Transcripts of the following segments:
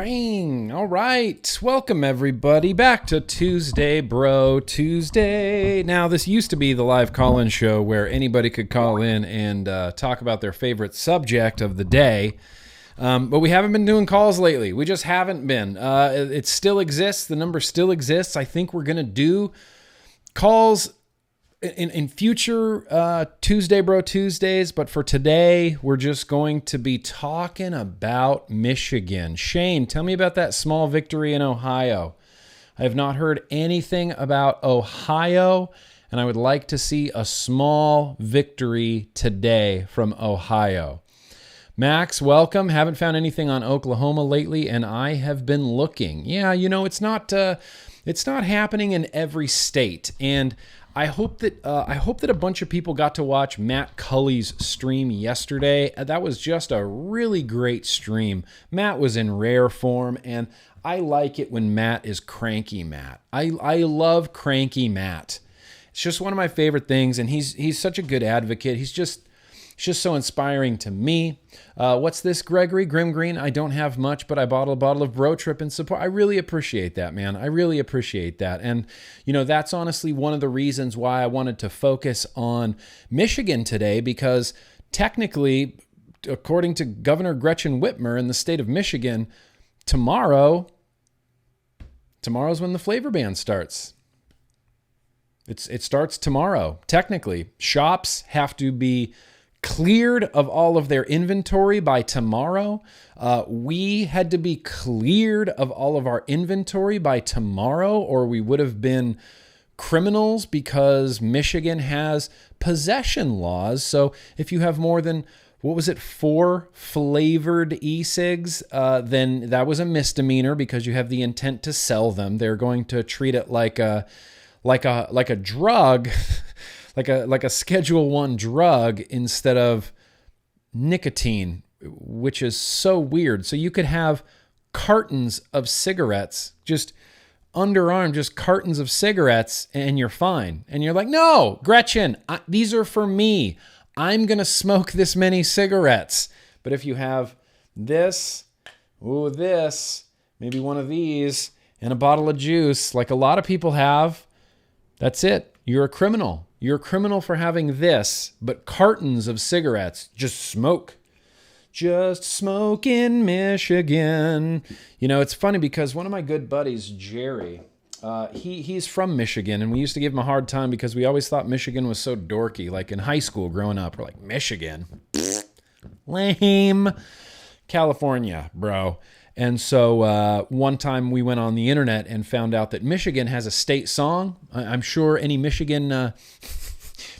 Bang! All right. Welcome, everybody, back to Tuesday, Bro Tuesday. Now, this used to be the live call-in show where anybody could call in and talk about their favorite subject of the day. But we haven't been doing calls lately. We just haven't been. It still exists. The number still exists. I think we're going to do calls in future Tuesday Bro Tuesdays, but for today, we're just going to be talking about Michigan. Shane, tell me about that small victory in Ohio. I have not heard anything about Ohio, and I would like to see a small victory today from Ohio. Max, welcome. Haven't found anything on Oklahoma lately, and I have been looking. Yeah, you know, it's not happening in every state, and I hope that a bunch of people got to watch Matt Cully's stream yesterday. That was just a really great stream. Matt was in rare form, and I like it when Matt is cranky Matt. I love cranky Matt. It's just one of my favorite things, and he's such a good advocate. He's just so inspiring to me. What's this, Gregory? GrimmGreen? I don't have much, but I bought a bottle of Bro Trip in support. I really appreciate that, man. I really appreciate that. And, you know, that's honestly one of the reasons why I wanted to focus on Michigan today, because technically, according to Governor Gretchen Whitmer in the state of Michigan, tomorrow's when the flavor ban starts. It starts tomorrow. Technically, shops have to be cleared of all of their inventory by tomorrow. We had to be cleared of all of our inventory by tomorrow, or we would have been criminals, because Michigan has possession laws. So if you have more than, 4 flavored e-cigs, then that was a misdemeanor because you have the intent to sell them. They're going to treat it like a drug. like a Schedule I drug instead of nicotine, which is so weird. So you could have cartons of cigarettes, just underarm, just cartons of cigarettes, and you're fine. And you're like, no, Gretchen, these are for me. I'm going to smoke this many cigarettes. But if you have this, maybe one of these, and a bottle of juice, like a lot of people have, that's it. You're a criminal. You're a criminal for having this, but cartons of cigarettes. Just smoke. Just smoke in Michigan. You know, it's funny because one of my good buddies, Jerry, he's from Michigan, and we used to give him a hard time because we always thought Michigan was so dorky. Like in high school growing up, we're like, Michigan? Lame. California, bro. And so one time we went on the internet and found out that Michigan has a state song. I'm sure any Michigan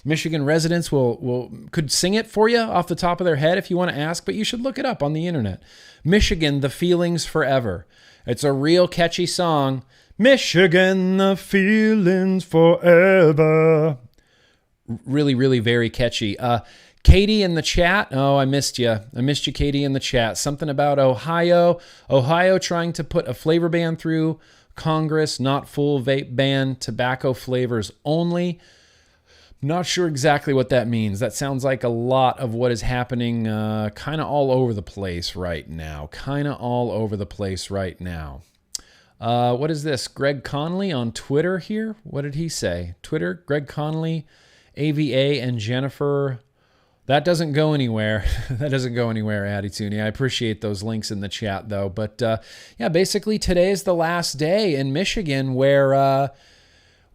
residents could sing it for you off the top of their head if you want to ask, but you should look it up on the internet. Michigan, the feelings forever. It's a real catchy song. Michigan, the feelings forever. Really, really very catchy. Katie in the chat. Oh, I missed you. Katie, in the chat. Something about Ohio. Ohio trying to put a flavor ban through Congress, not full vape ban, tobacco flavors only. Not sure exactly what that means. That sounds like a lot of what is happening kind of all over the place right now. What is this? Greg Conley on Twitter here? What did he say? Twitter, Greg Conley, AVA, and Jennifer. That doesn't go anywhere. Addy Tooney. I appreciate those links in the chat, though. But yeah, basically today is the last day in Michigan where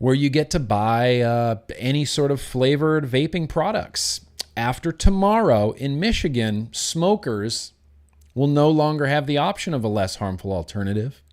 you get to buy any sort of flavored vaping products. After tomorrow in Michigan, smokers will no longer have the option of a less harmful alternative.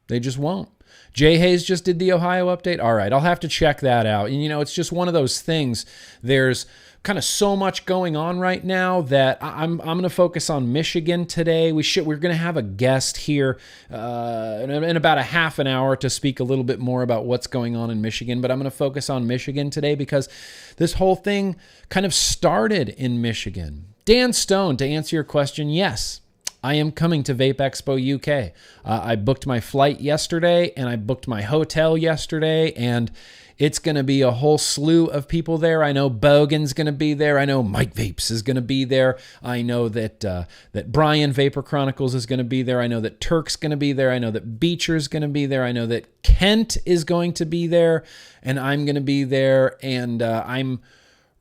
They just won't. Jay Hayes just did the Ohio update. All right, I'll have to check that out. And, you know, it's just one of those things. There's kind of so much going on right now that I'm going to focus on Michigan today. We're going to have a guest here in about a half an hour to speak a little bit more about what's going on in Michigan. But I'm going to focus on Michigan today because this whole thing kind of started in Michigan. Dan Stone, to answer your question, yes. I am coming to Vape Expo UK. I booked my flight yesterday and I booked my hotel yesterday, and It's going to be a whole slew of people there. I know Bogan's going to be there. I know Mike Vapes is going to be there. I know that that Brian Vapor Chronicles is going to be there. I know that Turk's going to be there. I know that Beecher's going to be there. I know that Kent is going to be there, and I'm going to be there. And I'm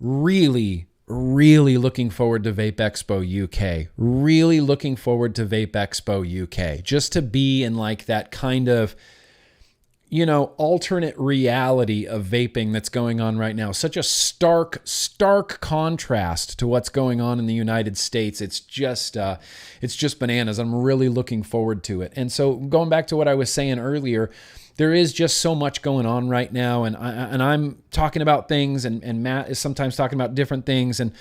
really looking forward to Vape Expo UK. Really looking forward to Vape Expo UK. Just to be in like that kind of, alternate reality of vaping that's going on right now. Such a stark contrast to what's going on in the United States. It's just bananas. I'm really looking forward to it. And so going back to what I was saying earlier, there is just so much going on right now, and I'm talking about things, and Matt is sometimes talking about different things, and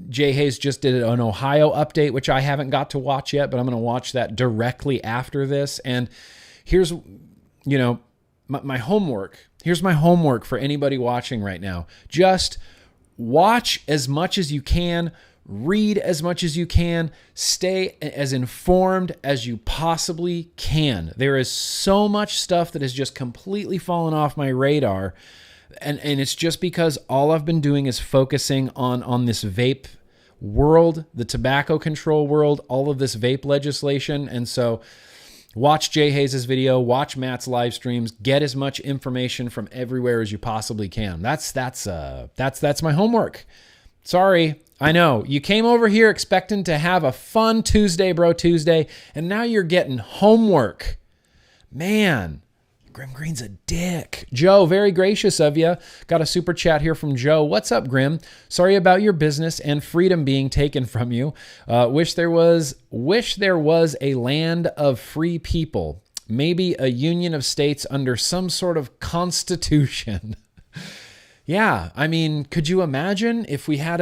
Jay Hayes just did an Ohio update, which I haven't got to watch yet, but I'm going to watch that directly after this. And here's, my homework. Here's my homework for anybody watching right now. Just watch as much as you can. Read as much as you can. Stay as informed as you possibly can. There is so much stuff that has just completely fallen off my radar. And it's just because all I've been doing is focusing on this vape world, the tobacco control world, all of this vape legislation. And so watch Jay Hayes' video, watch Matt's live streams, get as much information from everywhere as you possibly can. That's my homework. Sorry. I know, you came over here expecting to have a fun Tuesday, Bro Tuesday, and now you're getting homework. Man, GrimmGreen's a dick. Joe, very gracious of you. Got a super chat here from Joe. What's up, Grimm? Sorry about your business and freedom being taken from you. Wish there was a land of free people. Maybe a union of states under some sort of constitution. Yeah, I mean, could you imagine if we had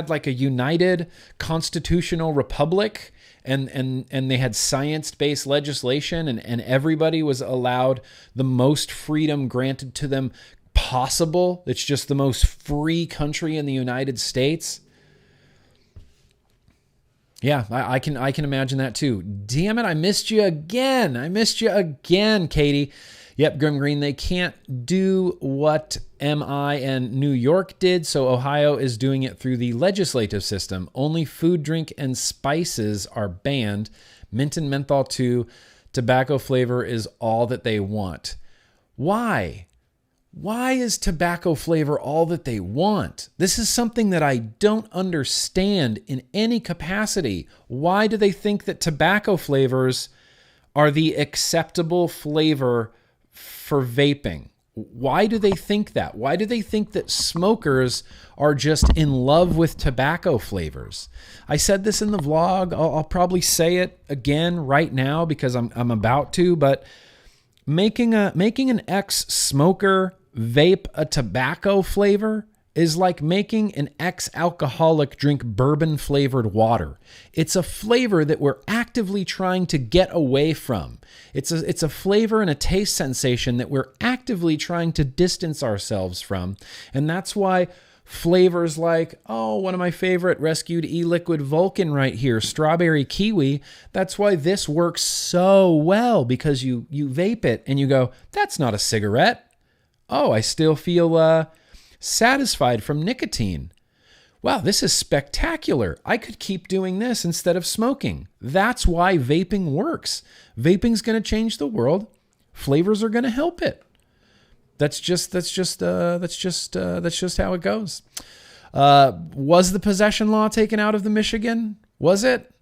like a united constitutional republic and they had science-based legislation and everybody was allowed the most freedom granted to them possible? It's just the most free country in the United States. Yeah, I can imagine that too. Damn it, I missed you again. Katie. Yep, GrimmGreen, they can't do what MI and New York did, so Ohio is doing it through the legislative system. Only food, drink, and spices are banned. Mint and menthol too. Tobacco flavor is all that they want. Why? Why is tobacco flavor all that they want? This is something that I don't understand in any capacity. Why do they think that tobacco flavors are the acceptable flavor for vaping? Why do they think that? Why do they think that smokers are just in love with tobacco flavors? I said this in the vlog. I'll probably say it again right now because I'm about to, but making an ex-smoker vape a tobacco flavor is like making an ex-alcoholic drink bourbon-flavored water. It's a flavor that we're actively trying to get away from. It's a flavor and a taste sensation that we're actively trying to distance ourselves from. And that's why flavors like, one of my favorite rescued e-liquid Vulcan right here, strawberry kiwi, that's why this works so well, because you vape it and you go, that's not a cigarette. Oh, I still feel satisfied from nicotine. Wow, this is spectacular. I could keep doing this instead of smoking. That's why vaping works. Vaping's going to change the world. Flavors are going to help it. That's just how it goes. Was the possession law taken out of the Michigan? Was it?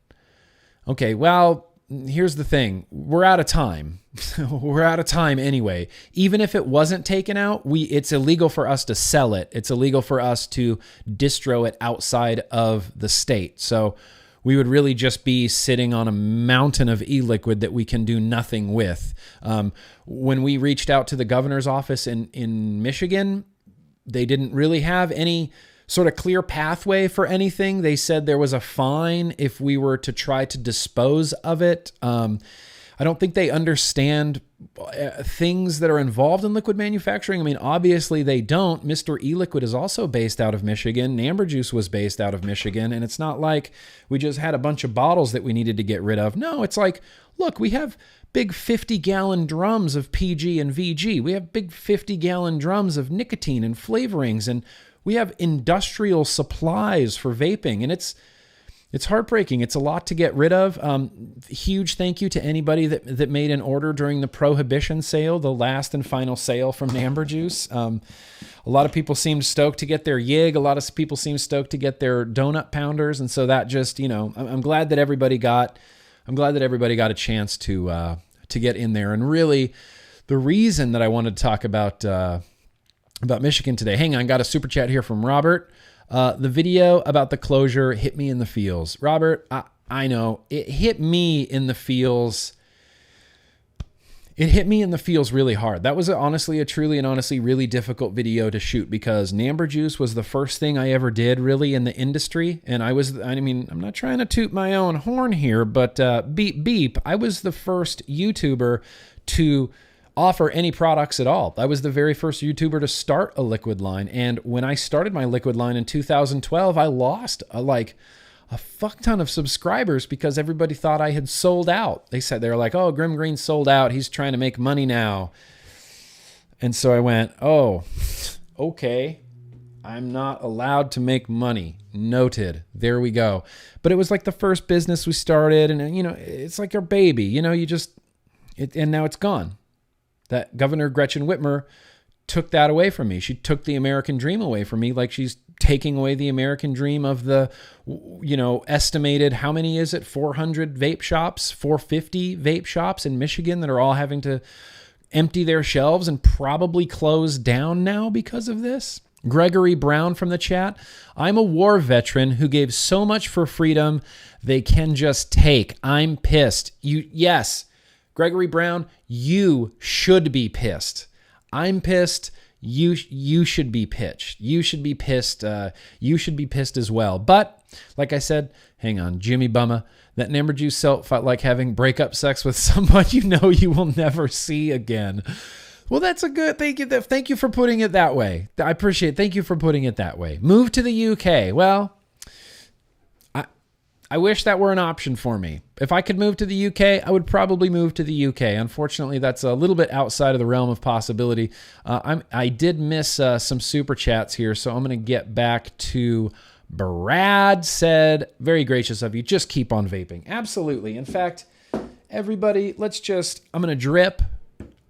Okay, well, here's the thing. We're out of time. We're out of time anyway. Even if it wasn't taken out, it's illegal for us to sell it. It's illegal for us to distro it outside of the state. So we would really just be sitting on a mountain of e-liquid that we can do nothing with. When we reached out to the governor's office in Michigan, they didn't really have any sort of clear pathway for anything. They said there was a fine if we were to try to dispose of it. I I don't think they understand things that are involved in liquid manufacturing. I mean, obviously they don't. Mr. E-Liquid is also based out of Michigan. Namber Juice was based out of Michigan. And it's not like we just had a bunch of bottles that we needed to get rid of. No, it's like, look, we have big 50-gallon drums of PG and VG. We have big 50-gallon drums of nicotine and flavorings. And we have industrial supplies for vaping. And it's heartbreaking. It's a lot to get rid of. Huge thank you to anybody that made an order during the Prohibition sale, the last and final sale from Namber Juice. A lot of people seemed stoked to get their Yig. A lot of people seemed stoked to get their donut pounders. And so that just, I'm glad that everybody got a chance to get in there. And really, the reason that I wanted to talk about Michigan today. Hang on, got a super chat here from Robert. The video about the closure hit me in the feels. Robert, I know it hit me in the feels. It hit me in the feels really hard. That was honestly really difficult video to shoot because Namber Juice was the first thing I ever did really in the industry. And I'm not trying to toot my own horn here, but beep, beep. I was the first YouTuber to offer any products at all. I was the very first YouTuber to start a liquid line. And when I started my liquid line in 2012, I lost a fuck ton of subscribers because everybody thought I had sold out. They were like, oh, GrimmGreen sold out. He's trying to make money now. And so I went, oh, okay. I'm not allowed to make money. Noted. There we go. But it was like the first business we started. And, it's like our baby. And now it's gone. That Governor Gretchen Whitmer took that away from me. She took the American dream away from me, like she's taking away the American dream of the, estimated, how many is it? 400 vape shops, 450 vape shops in Michigan that are all having to empty their shelves and probably close down now because of this. Gregory Brown from the chat. I'm a war veteran who gave so much for freedom they can just take. I'm pissed. Yes. Gregory Brown, you should be pissed. I'm pissed. You should be pitched. You should be pissed. You should be pissed as well. But like I said, hang on, Jimmy Bumma, that Namber Juice felt like having breakup sex with someone you will never see again. Well, that's a good thank you. Thank you for putting it that way. I appreciate it. Thank you for putting it that way. Move to the UK. Well, I wish that were an option for me. If I could move to the UK, I would probably move to the UK. Unfortunately, that's a little bit outside of the realm of possibility. I did miss some super chats here, so I'm going to get back to Brad said, very gracious of you, just keep on vaping. Absolutely. In fact, everybody, I'm going to drip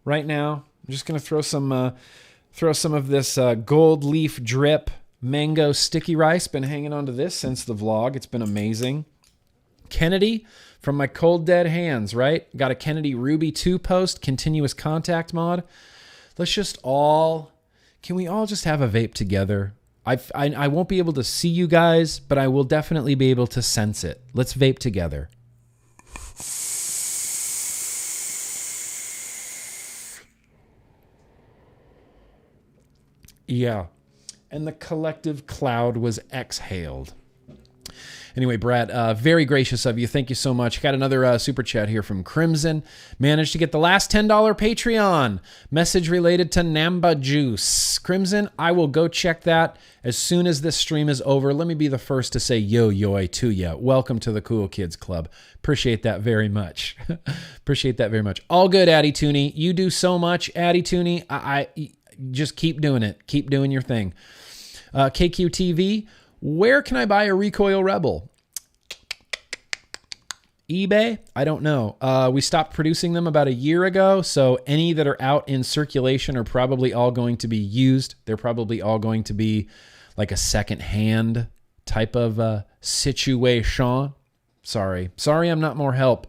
right now. I'm just going to throw some of this gold leaf drip mango sticky rice. Been hanging on to this since the vlog. It's been amazing. Kennedy from my cold dead hands, right? Got a Kennedy Ruby 2 post, continuous contact mod. Can we all just have a vape together? I won't be able to see you guys, but I will definitely be able to sense it. Let's vape together. Yeah. And the collective cloud was exhaled. Anyway, Brad, very gracious of you. Thank you so much. Got another super chat here from Crimson. Managed to get the last $10 Patreon message related to Namber Juice. Crimson, I will go check that as soon as this stream is over. Let me be the first to say yo-yoy to you. Welcome to the Cool Kids Club. Appreciate that very much. Appreciate that very much. All good, Addy Tooney. You do so much, Addy Tooney. I just keep doing it. Keep doing your thing. KQTV, where can I buy a Recoil Rebel? eBay? I don't know. We stopped producing them about a year ago, so any that are out in circulation are probably all going to be used. They're probably all going to be like a second-hand type of situation. Sorry, I'm not more help.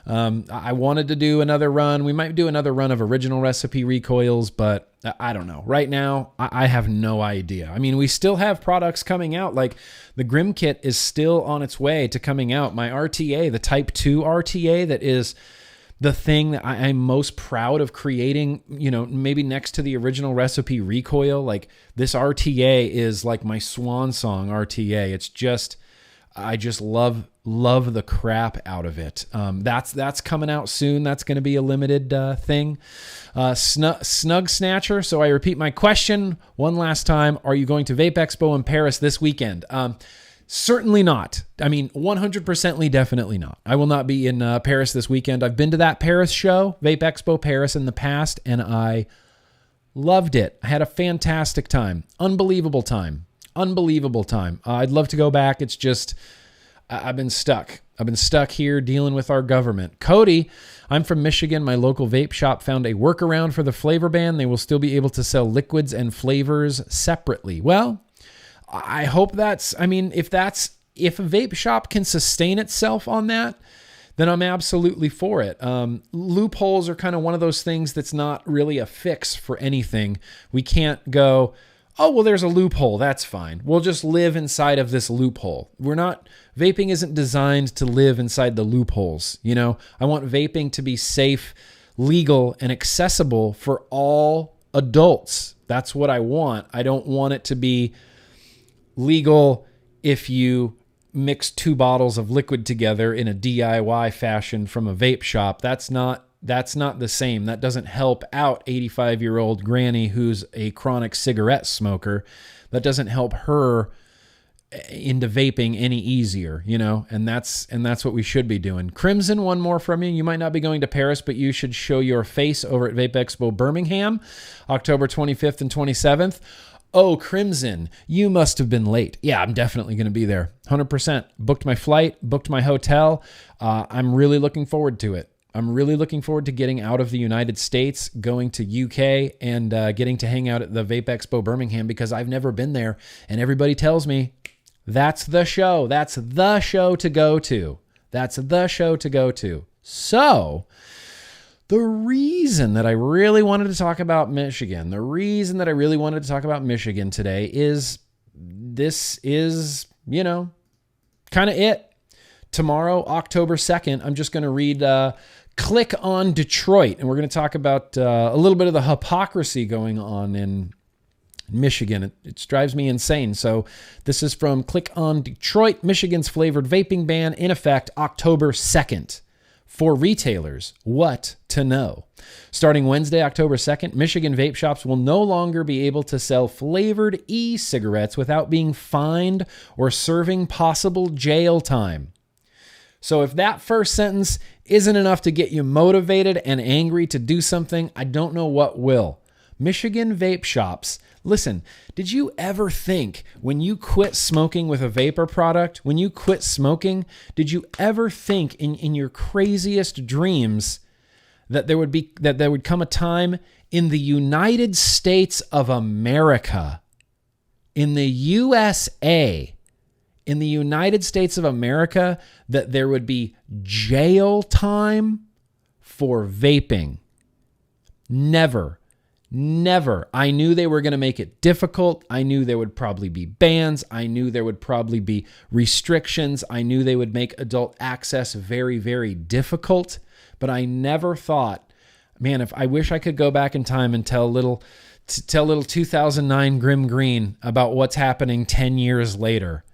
I wanted to do another run. We might do another run of original recipe recoils, but I don't know. Right now, I have no idea. I mean, we still have products coming out. Like the Grimm kit is still on its way to coming out. My RTA, the Type 2 RTA, that is the thing that I'm most proud of creating, maybe next to the original recipe recoil. Like this RTA is like my swan song RTA. It's just, I just love the crap out of it. That's coming out soon. That's going to be a limited thing. Snug Snatcher. So I repeat my question one last time. Are you going to Vape Expo in Paris this weekend? Certainly not. I mean, 100% definitely not. I will not be in Paris this weekend. I've been to that Paris show, Vape Expo Paris, in the past, and I loved it. I had a fantastic time. Unbelievable time. I'd love to go back. It's just, I've been stuck. I've been stuck here dealing with our government. Cody, I'm from Michigan. My local vape shop found a workaround for the flavor ban. They will still be able to sell liquids and flavors separately. Well, I hope if a vape shop can sustain itself on that, then I'm absolutely for it. Loopholes are kind of one of those things that's not really a fix for anything. We can't go, oh, well, there's a loophole. That's fine. We'll just live inside of this loophole. Vaping isn't designed to live inside the loopholes. You know, I want vaping to be safe, legal, and accessible for all adults. That's what I want. I don't want it to be legal if you mix 2 bottles of liquid together in a DIY fashion from a vape shop. That's not the same. That doesn't help out 85-year-old granny who's a chronic cigarette smoker. That doesn't help her into vaping any easier, you know, and that's what we should be doing. Crimson, one more from you. You might not be going to Paris, but you should show your face over at Vape Expo Birmingham, October 25th and 27th. Oh, Crimson, you must have been late. Yeah, I'm definitely going to be there. 100%. Booked my flight, booked my hotel. I'm really looking forward to it. I'm really looking forward to getting out of the United States, going to UK, and getting to hang out at the Vape Expo Birmingham, because I've never been there, and everybody tells me that's the show. That's the show to go to. That's the show to go to. So the reason that I really wanted to talk about Michigan, today is this is, you know, kind of it. Tomorrow, October 2nd, I'm just going to read Click on Detroit, and we're going to talk about a little bit of the hypocrisy going on in Michigan. It drives me insane. So this is from Click on Detroit, Michigan's flavored vaping ban in effect October 2nd. For retailers, what to know. Starting Wednesday, October 2nd, Michigan vape shops will no longer be able to sell flavored e-cigarettes without being fined or serving possible jail time. So if that first sentence isn't enough to get you motivated and angry to do something, I don't know what will. Michigan vape shops. Listen, did you ever think when you quit smoking with a vapor product, when you quit smoking, did you ever think in your craziest dreams that there would come a time in the United States of America, in the USA, in the United States of America, that there would be jail time for vaping? Never. I knew they were going to make it difficult. I knew there would probably be bans. I knew there would probably be restrictions. I knew they would make adult access very, very difficult. But I never thought, man, I wish I could go back in time and tell little 2009 GrimmGreen about what's happening 10 years later.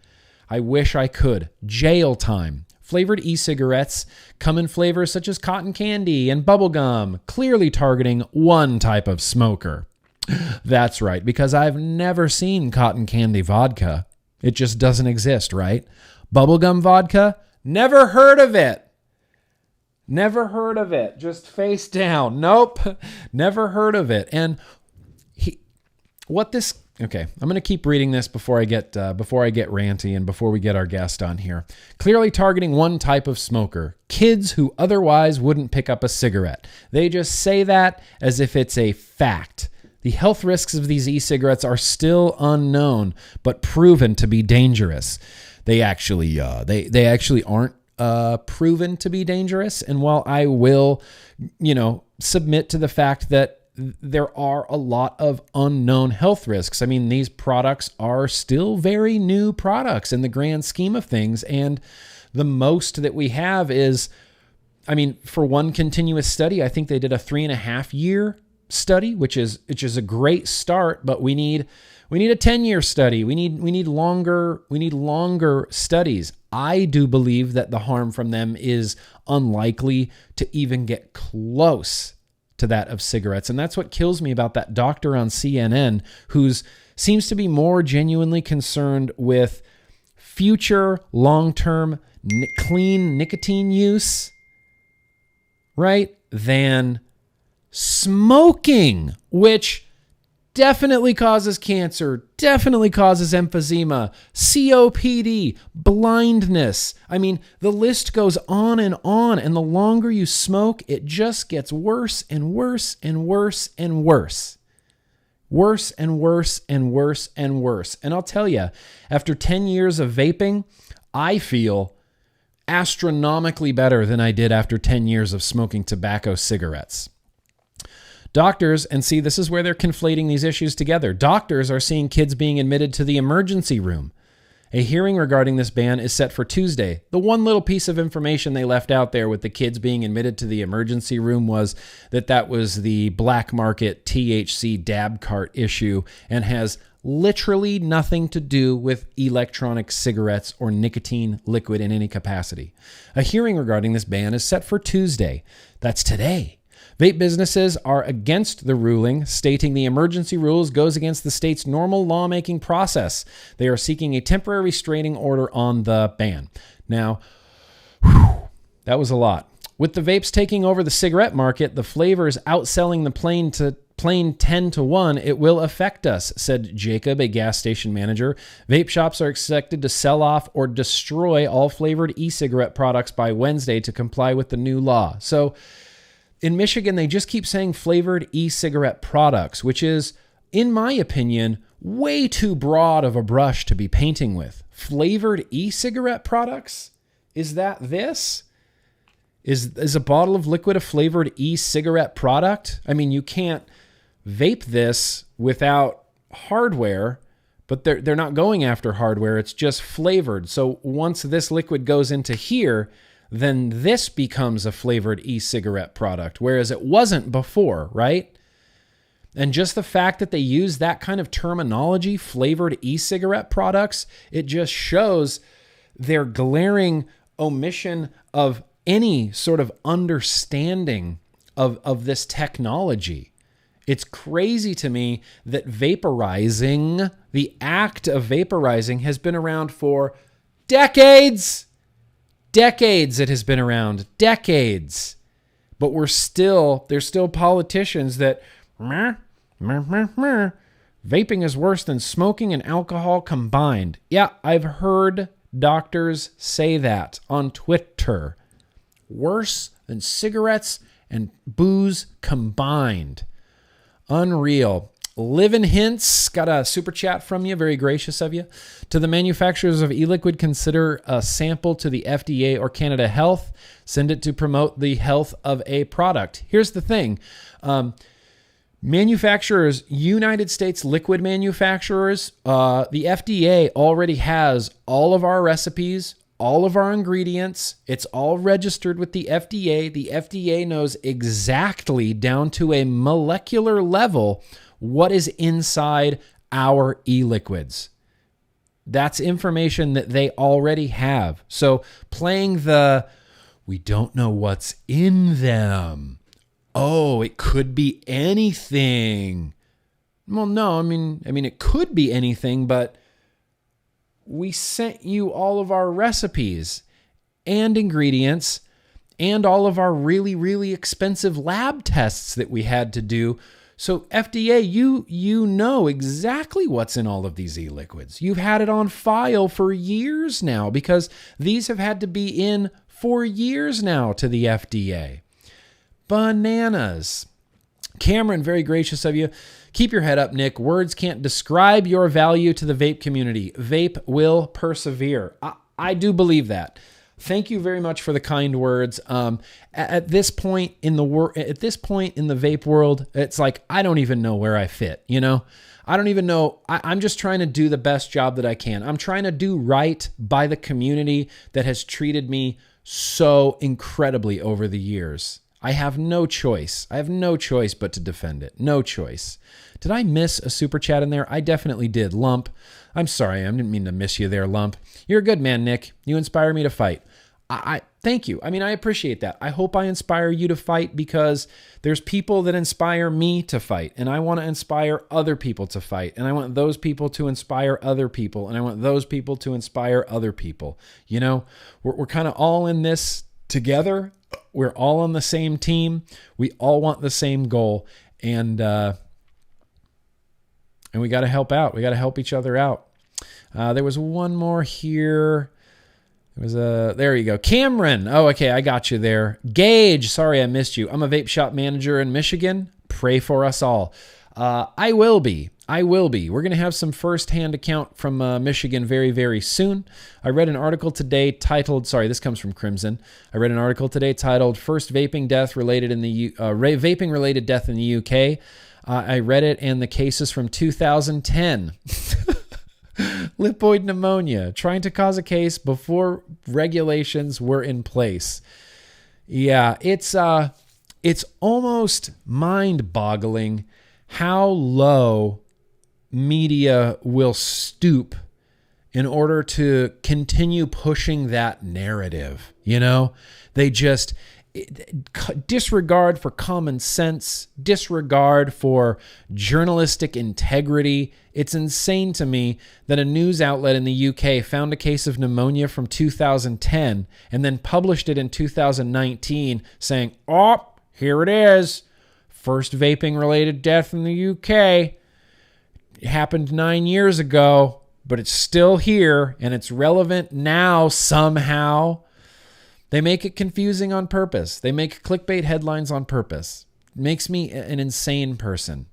I wish I could. Jail time. Flavored e-cigarettes come in flavors such as cotton candy and bubblegum, clearly targeting one type of smoker. That's right, because I've never seen cotton candy vodka. It just doesn't exist, right? Bubblegum vodka? Never heard of it. Just face down. Nope. Never heard of it. And okay, I'm going to keep reading this before I get ranty and before we get our guest on here. Clearly targeting one type of smoker, kids who otherwise wouldn't pick up a cigarette. They just say that as if it's a fact. The health risks of these e-cigarettes are still unknown, but proven to be dangerous. They actually aren't proven to be dangerous. And while I will, submit to the fact that there are a lot of unknown health risks. I mean, these products are still very new products in the grand scheme of things. And the most that we have is, for one continuous study, I think they did a 3.5 year study, which is a great start, but we need a 10-year study. We need longer studies. I do believe that the harm from them is unlikely to even get close to that of cigarettes. And that's what kills me about that doctor on CNN who seems to be more genuinely concerned with future long-term clean nicotine use, right, than smoking, which definitely causes cancer, definitely causes emphysema, COPD, blindness. I mean, the list goes on, and the longer you smoke, it just gets worse and worse and worse and worse. Worse and worse and worse and worse. And I'll tell you, after 10 years of vaping, I feel astronomically better than I did after 10 years of smoking tobacco cigarettes. Doctors, and see, this is where they're conflating these issues together. Doctors are seeing kids being admitted to the emergency room. A hearing regarding this ban is set for Tuesday. The one little piece of information they left out there with the kids being admitted to the emergency room was that was the black market THC dab cart issue and has literally nothing to do with electronic cigarettes or nicotine liquid in any capacity. A hearing regarding this ban is set for Tuesday. That's today. Vape businesses are against the ruling, stating the emergency rules goes against the state's normal lawmaking process. They are seeking a temporary restraining order on the ban. Now, that was a lot. With the vapes taking over the cigarette market, the flavors outselling the plain 10 to 1, it will affect us, said Jacob, a gas station manager. Vape shops are expected to sell off or destroy all flavored e-cigarette products by Wednesday to comply with the new law. So, in Michigan, they just keep saying flavored e-cigarette products, which is, in my opinion, way too broad of a brush to be painting with. Flavored e-cigarette products? Is that this? Is a bottle of liquid a flavored e-cigarette product? I mean, you can't vape this without hardware, but they're not going after hardware. It's just flavored. So once this liquid goes into here, then this becomes a flavored e-cigarette product, whereas it wasn't before, right? And just the fact that they use that kind of terminology, flavored e-cigarette products, it just shows their glaring omission of any sort of understanding of this technology. It's crazy to me that vaporizing, the act of vaporizing, has been around for decades. Decades it has been around. Decades. But there's still politicians that, vaping is worse than smoking and alcohol combined. Yeah, I've heard doctors say that on Twitter. Worse than cigarettes and booze combined. Unreal. Livin' Hints got a super chat from you, very gracious of you. To the manufacturers of e-liquid, consider a sample to the FDA or Canada Health. Send it to promote the health of a product. Here's the thing. Manufacturers, United States liquid manufacturers, the FDA already has all of our recipes, all of our ingredients. It's all registered with the FDA. The FDA knows exactly down to a molecular level what is inside our e-liquids. That's information that they already have. So playing we don't know what's in them. Oh, it could be anything. Well, no, I mean, it could be anything, but we sent you all of our recipes and ingredients and all of our really, really expensive lab tests that we had to do. So FDA, you know exactly what's in all of these e-liquids. You've had it on file for years now because these have had to be in for years now to the FDA. Bananas. Cameron, very gracious of you. Keep your head up, Nick. Words can't describe your value to the vape community. Vape will persevere. I do believe that. Thank you very much for the kind words. At this point in the vape world, it's like I don't even know where I fit. You know, I don't even know. I'm just trying to do the best job that I can. I'm trying to do right by the community that has treated me so incredibly over the years. I have no choice. I have no choice but to defend it. No choice. Did I miss a super chat in there? I definitely did. Lump. I'm sorry. I didn't mean to miss you there, Lump. You're a good man, Nick. You inspire me to fight. I thank you. I mean, I appreciate that. I hope I inspire you to fight because there's people that inspire me to fight, and I want to inspire other people to fight, and I want those people to inspire other people, and I want those people to inspire other people. You know, we're kind of all in this together. We're all on the same team. We all want the same goal, and we got to help out. We got to help each other out. There was one more here. There you go. Cameron. Oh, okay. I got you there. Gage. Sorry, I missed you. I'm a vape shop manager in Michigan. Pray for us all. I will be. We're going to have some firsthand account from Michigan very, very soon. I read an article today titled, this comes from Crimson. I read an article today titled First Vaping Death Related in the Vaping Related Death in the UK. I read it, and the case is from 2010. Lipoid pneumonia, trying to cause a case before regulations were in place. Yeah, it's almost mind-boggling how low media will stoop in order to continue pushing that narrative. You know, they just disregard for common sense, disregard for journalistic integrity. It's insane to me that a news outlet in the UK found a case of pneumonia from 2010 and then published it in 2019 saying, oh, here it is. First vaping-related death in the UK. It happened 9 years ago, but it's still here and it's relevant now somehow. They make it confusing on purpose. They make clickbait headlines on purpose. Makes me an insane person.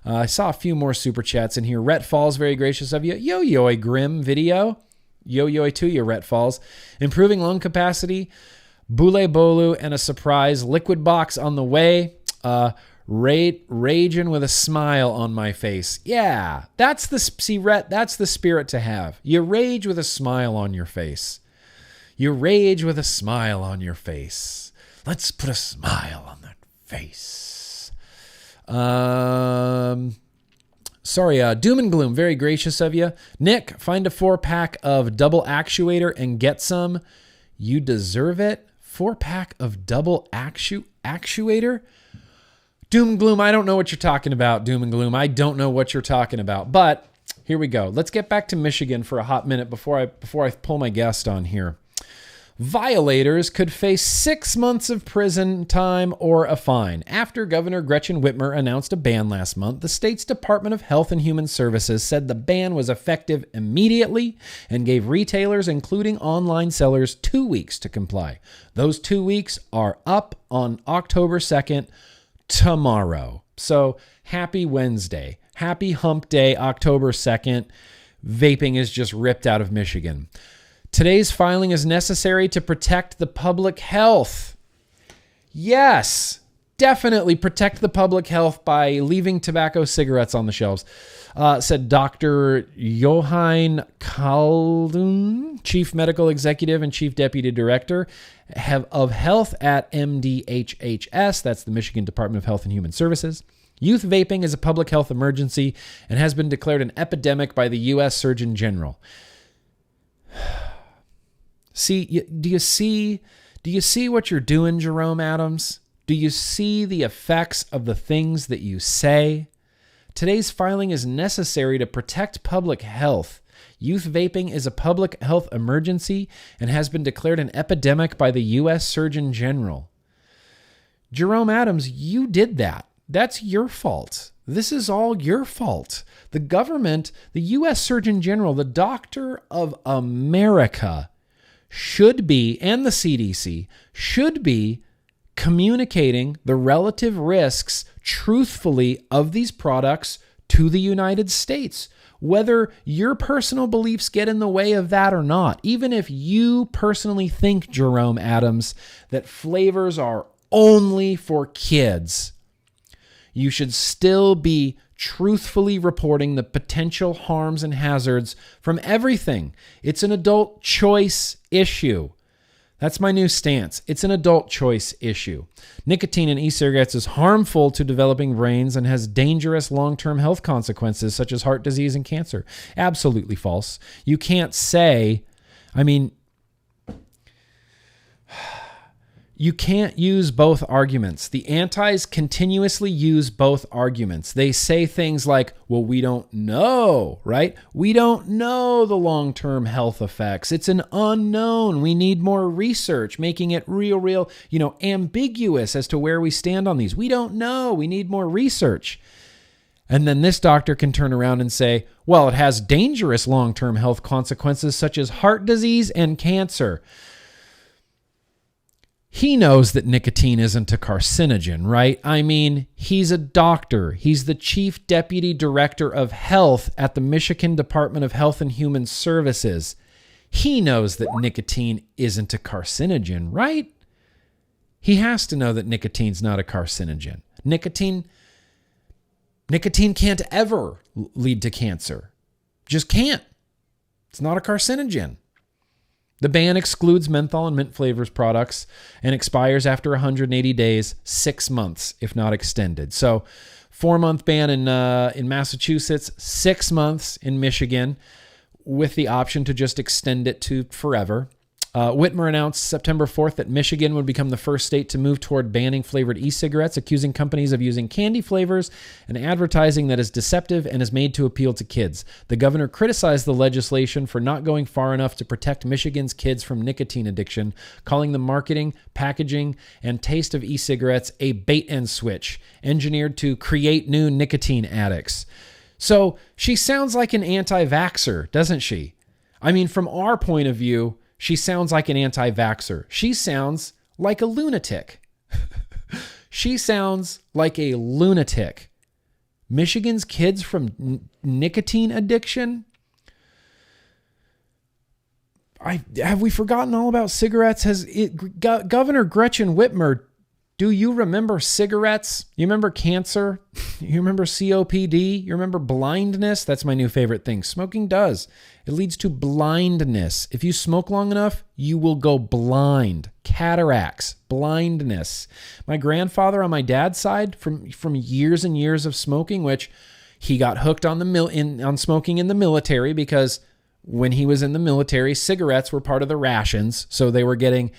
I saw a few more super chats in here. Rhett Falls, very gracious of you. Yo-yo Grim video. Yo-yo to you, Rhett Falls. Improving lung capacity. Bule Bolu and a surprise liquid box on the way. Raging with a smile on my face. Yeah, Rhett, that's the spirit to have. You rage with a smile on your face. Let's put a smile on that face. Doom and Gloom, very gracious of you. Nick, find a 4-pack of double actuator and get some. You deserve it. 4-pack of double actuator? Doom and Gloom, I don't know what you're talking about, Doom and Gloom. I don't know what you're talking about. But here we go. Let's get back to Michigan for a hot minute before I pull my guest on here. Violators could face 6 months of prison time or a fine. After Governor Gretchen Whitmer announced a ban last month, the state's Department of Health and Human Services said the ban was effective immediately and gave retailers, including online sellers, 2 weeks to comply. Those 2 weeks are up on October 2nd, tomorrow. So happy Wednesday. Happy hump day, October 2nd. Vaping is just ripped out of Michigan. Today's filing is necessary to protect the public health. Yes, definitely protect the public health by leaving tobacco cigarettes on the shelves, said Dr. Johan Kaldun, Chief Medical Executive and Chief Deputy Director of Health at MDHHS. That's the Michigan Department of Health and Human Services. Youth vaping is a public health emergency and has been declared an epidemic by the U.S. Surgeon General. Do you see what you're doing, Jerome Adams? Do you see the effects of the things that you say? Today's filing is necessary to protect public health. Youth vaping is a public health emergency and has been declared an epidemic by the U.S. Surgeon General. Jerome Adams, you did that. That's your fault. This is all your fault. The government, the U.S. Surgeon General, the Doctor of America, should be, and the CDC, should be communicating the relative risks truthfully of these products to the United States. Whether your personal beliefs get in the way of that or not, even if you personally think, Jerome Adams, that flavors are only for kids, you should still be truthfully reporting the potential harms and hazards from everything. It's an adult choice issue. That's my new stance. It's an adult choice issue. Nicotine in e-cigarettes is harmful to developing brains and has dangerous long-term health consequences such as heart disease and cancer. Absolutely false. You can't say, you can't use both arguments. The antis continuously use both arguments. They say things like, well, we don't know, right? We don't know the long-term health effects. It's an unknown. We need more research, making it real, ambiguous as to where we stand on these. We don't know. We need more research. And then this doctor can turn around and say, well, it has dangerous long-term health consequences such as heart disease and cancer. He knows that nicotine isn't a carcinogen, right? He's a doctor. He's the chief deputy director of health at the Michigan Department of Health and Human Services. He knows that nicotine isn't a carcinogen, right? He has to know that nicotine's not a carcinogen. Nicotine can't ever lead to cancer. Just can't. It's not a carcinogen. The ban excludes menthol and mint flavors products and expires after 180 days, 6 months, if not extended. So 4-month ban in Massachusetts, 6 months in Michigan, with the option to just extend it to forever. Whitmer announced September 4th that Michigan would become the first state to move toward banning flavored e-cigarettes, accusing companies of using candy flavors and advertising that is deceptive and is made to appeal to kids. The governor criticized the legislation for not going far enough to protect Michigan's kids from nicotine addiction, calling the marketing, packaging, and taste of e-cigarettes a bait and switch, engineered to create new nicotine addicts. So she sounds like an anti-vaxxer, doesn't she? From our point of view, she sounds like an anti-vaxxer. She sounds like a lunatic. She sounds like a lunatic. Michigan's kids from nicotine addiction? Have we forgotten all about cigarettes? Governor Gretchen Whitmer, do you remember cigarettes? You remember cancer? You remember COPD? You remember blindness? That's my new favorite thing. Smoking does. It leads to blindness. If you smoke long enough, you will go blind. Cataracts, blindness. My grandfather on my dad's side, from years and years of smoking, which he got hooked on on smoking in the military because when he was in the military, cigarettes were part of the rations, so they were getting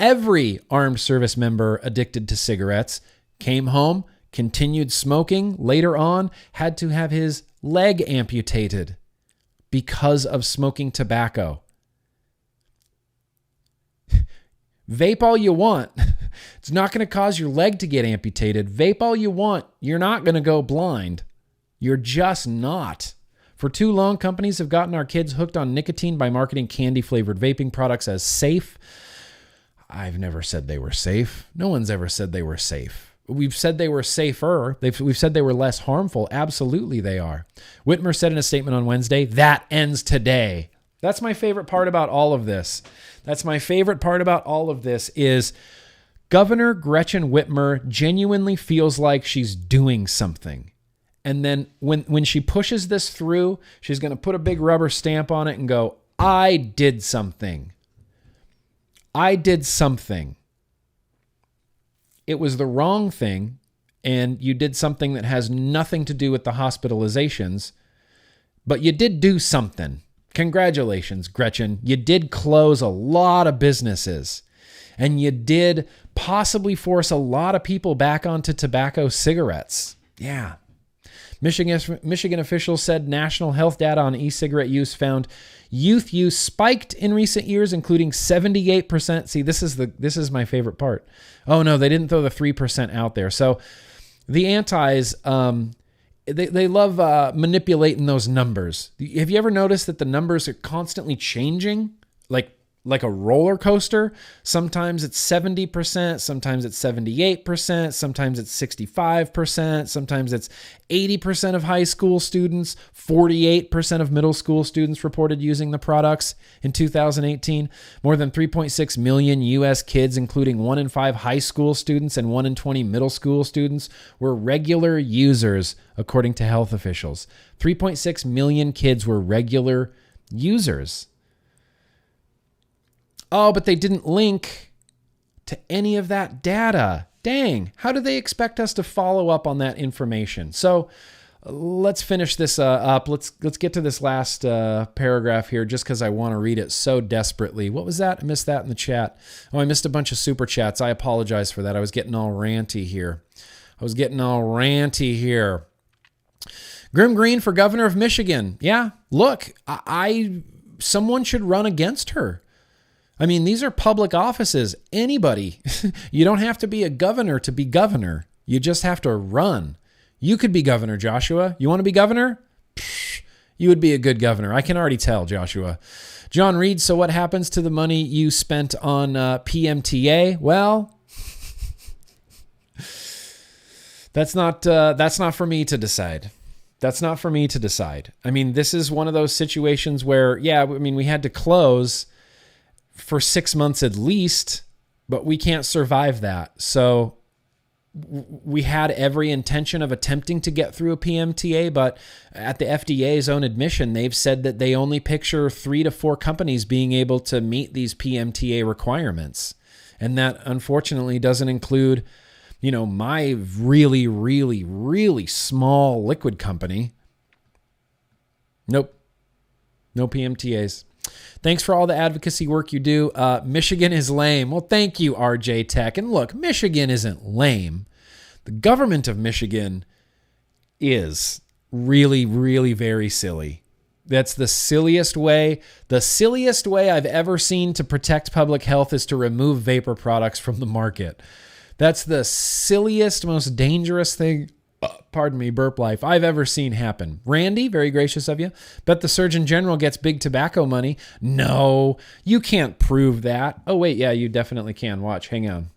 every armed service member addicted to cigarettes. Came home, continued smoking. Later on, had to have his leg amputated because of smoking tobacco. Vape all you want. It's not going to cause your leg to get amputated. Vape all you want. You're not going to go blind. You're just not. For too long, companies have gotten our kids hooked on nicotine by marketing candy-flavored vaping products as safe. I've never said they were safe. No one's ever said they were safe. We've said they were safer. We've said they were less harmful. Absolutely they are. Whitmer said in a statement on Wednesday, that ends today. That's my favorite part about all of this. Is Governor Gretchen Whitmer genuinely feels like she's doing something. And then when she pushes this through, she's going to put a big rubber stamp on it and go, I did something. It was the wrong thing, and you did something that has nothing to do with the hospitalizations, but you did do something. Congratulations, Gretchen. You did close a lot of businesses, and you did possibly force a lot of people back onto tobacco cigarettes. Yeah. Michigan officials said national health data on e-cigarette use found youth use spiked in recent years, including 78%. See, this is my favorite part. Oh no, they didn't throw the 3% out there. So the antis, they love manipulating those numbers. Have you ever noticed that the numbers are constantly changing? Like a roller coaster. Sometimes it's 70%, sometimes it's 78%, sometimes it's 65%, sometimes it's 80% of high school students, 48% of middle school students reported using the products in 2018. More than 3.6 million U.S. kids, including 1 in 5 high school students and 1 in 20 middle school students, were regular users, according to health officials. 3.6 million kids were regular users. Oh, but they didn't link to any of that data. Dang, how do they expect us to follow up on that information? So let's finish this up. Let's get to this last paragraph here just because I want to read it so desperately. What was that? I missed that in the chat. Oh, I missed a bunch of super chats. I apologize for that. I was getting all ranty here. GrimmGreen for governor of Michigan. Yeah, look, someone should run against her. I mean, these are public offices. Anybody. You don't have to be a governor to be governor. You just have to run. You could be governor, Joshua. You want to be governor? Psh, you would be a good governor. I can already tell, Joshua. John Reed, so what happens to the money you spent on PMTA? Well, that's not for me to decide. That's not for me to decide. I mean, this is one of those situations where, yeah, I mean, we had to close for 6 months at least, but we can't survive that. So we had every intention of attempting to get through a PMTA, but at the FDA's own admission, they've said that they only picture 3 to 4 companies being able to meet these PMTA requirements. And that unfortunately doesn't include, my really, really, really small liquid company. Nope. No PMTAs. Thanks for all the advocacy work you do. Michigan is lame. Well, thank you, RJ Tech. And look, Michigan isn't lame. The government of Michigan is really, really very silly. That's the silliest way. The silliest way I've ever seen to protect public health is to remove vapor products from the market. That's the silliest, most dangerous thing, burp life, I've ever seen happen. Randy, very gracious of you. Bet the Surgeon General gets big tobacco money. No, you can't prove that. Oh, wait, yeah, you definitely can. Watch, hang on.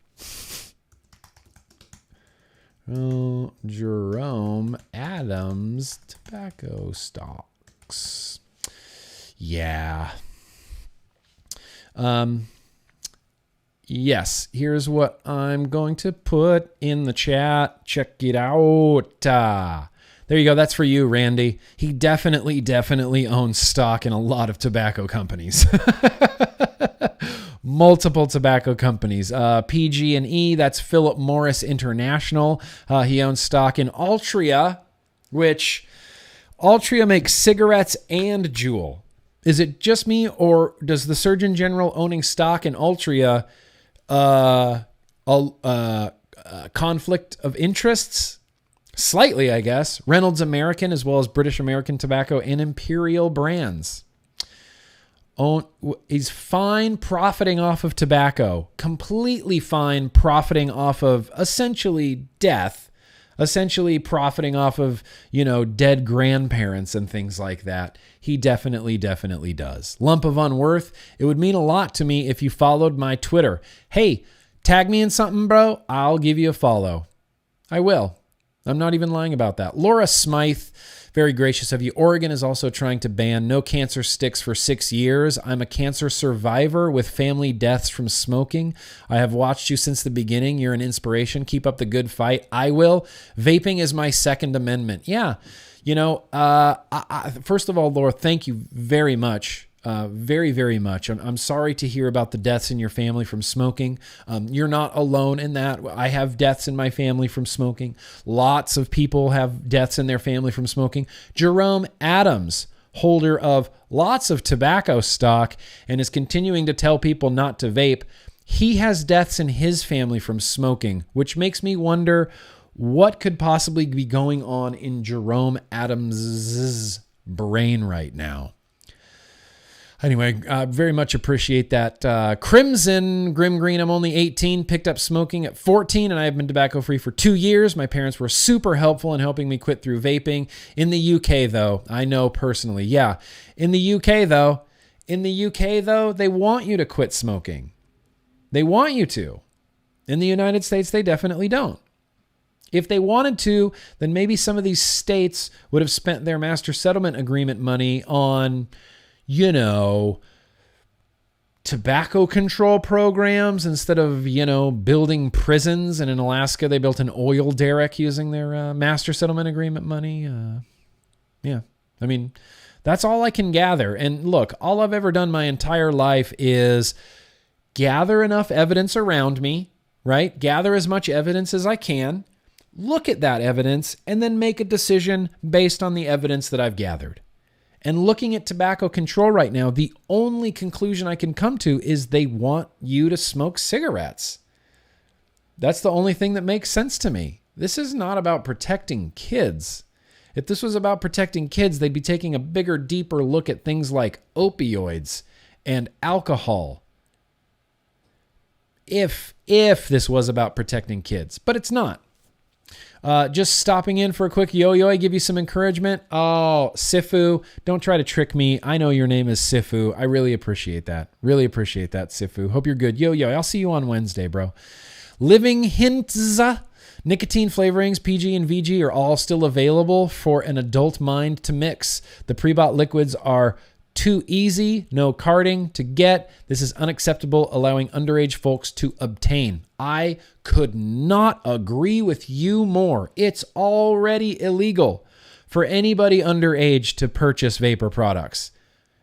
Oh, Jerome Adams tobacco stocks. Yeah. Yes, here's what I'm going to put in the chat. Check it out. There you go. That's for you, Randy. He definitely owns stock in a lot of tobacco companies. Multiple tobacco companies. PG&E, that's Philip Morris International. He owns stock in Altria, which Altria makes cigarettes and Juul. Is it just me, or does the Surgeon General owning stock in Altria conflict of interests? Slightly, I guess. Reynolds American, as well as British American Tobacco and Imperial Brands. He's fine profiting off of tobacco. Completely fine profiting off of essentially death. Essentially profiting off of, dead grandparents and things like that. He definitely does. Lump of unworth. It would mean a lot to me if you followed my Twitter. Hey, tag me in something, bro. I'll give you a follow. I will. I'm not even lying about that. Laura Smythe, very gracious of you. Oregon is also trying to ban no cancer sticks for 6 years. I'm a cancer survivor with family deaths from smoking. I have watched you since the beginning. You're an inspiration. Keep up the good fight. I will. Vaping is my Second Amendment. Yeah. First of all, Laura, thank you very much. Very much. I'm sorry to hear about the deaths in your family from smoking. You're not alone in that. I have deaths in my family from smoking. Lots of people have deaths in their family from smoking. Jerome Adams, holder of lots of tobacco stock and is continuing to tell people not to vape. He has deaths in his family from smoking, which makes me wonder what could possibly be going on in Jerome Adams' brain right now. Anyway, very much appreciate that. Crimson, GrimmGreen, I'm only 18, picked up smoking at 14, and I have been tobacco-free for 2 years. My parents were super helpful in helping me quit through vaping. In the UK, though, I know personally, yeah. In the UK, though, they want you to quit smoking. They want you to. In the United States, they definitely don't. If they wanted to, then maybe some of these states would have spent their master settlement agreement money on tobacco control programs instead of, building prisons. And in Alaska, they built an oil derrick using their master settlement agreement money. Yeah, I mean, that's all I can gather. And look, all I've ever done my entire life is gather enough evidence around me, right? Gather as much evidence as I can, look at that evidence, and then make a decision based on the evidence that I've gathered. And looking at tobacco control right now, the only conclusion I can come to is they want you to smoke cigarettes. That's the only thing that makes sense to me. This is not about protecting kids. If this was about protecting kids, they'd be taking a bigger, deeper look at things like opioids and alcohol. If this was about protecting kids, but it's not. Just stopping in for a quick yo-yo, I give you some encouragement. Oh, Sifu, don't try to trick me. I know your name is Sifu. I really appreciate that. Really appreciate that, Sifu. Hope you're good. Yo-yo, I'll see you on Wednesday, bro. Living Hints, nicotine flavorings, PG and VG are all still available for an adult mind to mix. The pre-bought liquids are too easy, no carding to get. This is unacceptable, allowing underage folks to obtain. I could not agree with you more. It's already illegal for anybody underage to purchase vapor products.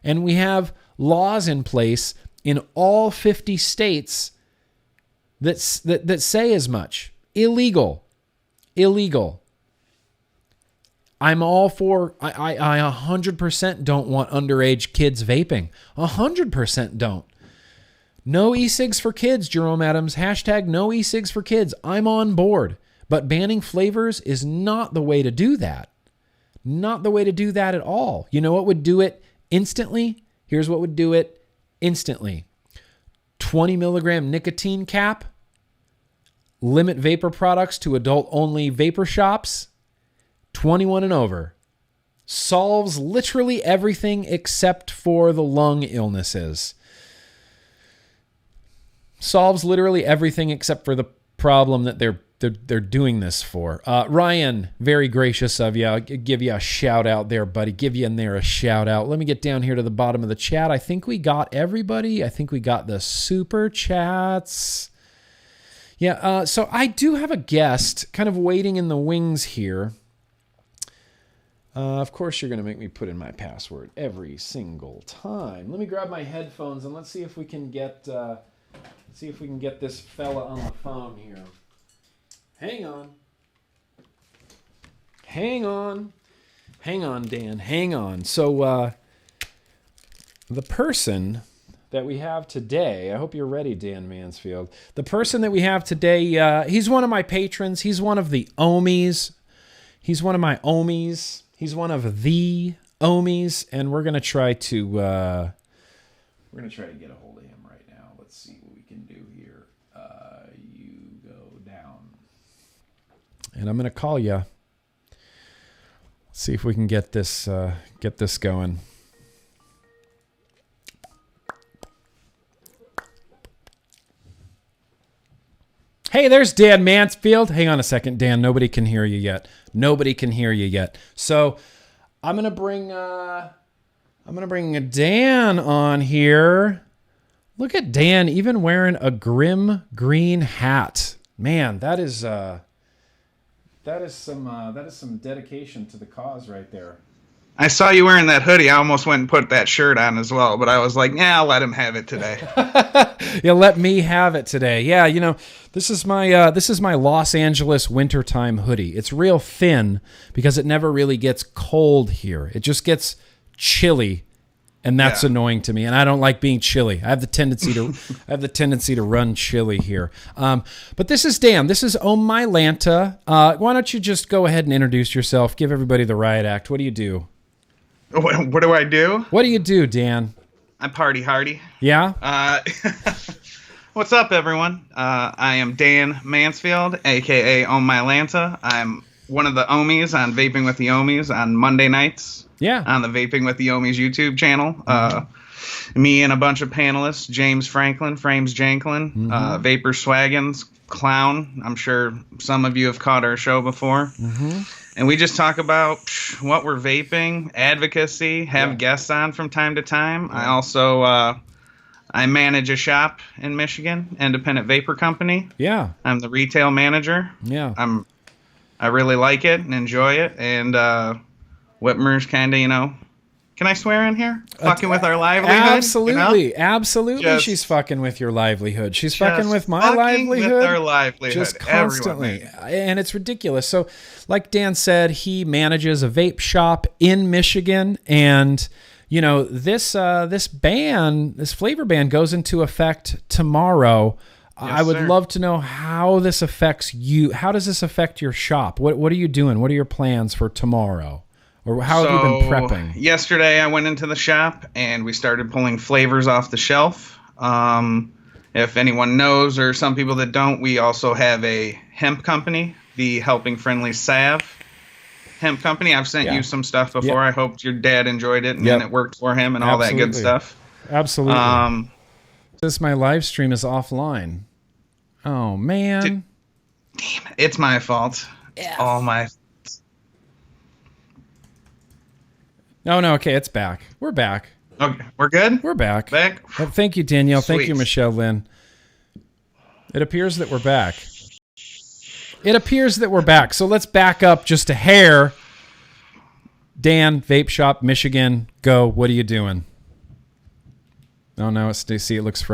And we have laws in place in all 50 states that say as much. Illegal. I'm all for, I 100% don't want underage kids vaping. 100% don't. No e-cigs for kids, Jerome Adams. Hashtag no e-cigs for kids. I'm on board. But banning flavors is not the way to do that. Not the way to do that at all. You know what would do it instantly? Here's what would do it instantly. 20 milligram nicotine cap. Limit vapor products to adult-only vapor shops. 21 and over. Solves literally everything except for the lung illnesses. Solves literally everything except for the problem that they're doing this for. Ryan, very gracious of you. I'll give you a shout out there, buddy. Give you in there a shout out. Let me get down here to the bottom of the chat. I think we got everybody. I think we got the super chats. Yeah, so I do have a guest kind of waiting in the wings here. Of course, you're going to make me put in my password every single time. Let me grab my headphones and let's see if we can get this fella on the phone here. Hang on, Dan. Hang on. So the person that we have today, I hope you're ready, Dan Mansfield. The person that we have today, he's one of my patrons. He's one of the Omies. He's one of my Omies. He's one of the Omies, and we're gonna try to get a hold of him right now. Let's see what we can do here. You go down, and I'm gonna call you. See if we can get this going. Hey, there's Dan Mansfield. Hang on a second, Dan. Nobody can hear you yet. So I'm gonna bring Dan on here. Look at Dan, even wearing a GrimmGreen hat. Man, that is some dedication to the cause right there. I saw you wearing that hoodie. I almost went and put that shirt on as well, but I was like, yeah, I'll let him have it today. Yeah, let me have it today. Yeah, you know, this is my Los Angeles wintertime hoodie. It's real thin because it never really gets cold here. It just gets chilly, and that's annoying to me. And I don't like being chilly. I have the tendency to run chilly here. But this is Dan. This is Oh My Lanta. Why don't you just go ahead and introduce yourself? Give everybody the riot act. What do you do? What do I do? What do you do, Dan? I'm party hardy. Yeah? What's up, everyone? I am Dan Mansfield, a.k.a. Oh My Lanta. I'm one of the Omies on Vaping with the Omies on Monday nights. Yeah. On the Vaping with the Omies YouTube channel. Me and a bunch of panelists, James Franklin, Frames Janklin, Vapor Swaggins, Clown. I'm sure some of you have caught our show before. Mm-hmm. And we just talk about what we're vaping, advocacy, have guests on from time to time. I also I manage a shop in Michigan, independent vapor company. Yeah. I'm the retail manager. Yeah. I really like it and enjoy it. And Whitmer's kind of, Can I swear in here? Fucking with our livelihood? Absolutely. Absolutely. Just, she's fucking with your livelihood. She's fucking with my livelihood. With our livelihood. Just constantly. And it's ridiculous. So like Dan said, he manages a vape shop in Michigan. And, you know, this flavor ban goes into effect tomorrow. Yes, I would love to know how this affects you. How does this affect your shop? What are you doing? What are your plans for tomorrow? Or how have you been prepping? Yesterday I went into the shop and we started pulling flavors off the shelf. If anyone knows, or some people that don't, we also have a hemp company, the Helping Friendly Salve hemp company. I've sent you some stuff before. I hoped your dad enjoyed it and it worked for him and all that good stuff. Absolutely. My live stream is offline. Oh, man. Damn it. It's my fault. Yes. All my... No, okay, it's back. We're back. Okay, we're good? We're back. Back? Well, thank you, Danielle. Sweet. Thank you, Michelle Lynn. It appears that we're back. So let's back up just a hair. Dan, Vape Shop, Michigan, go. What are you doing? Oh, no, it looks frozen.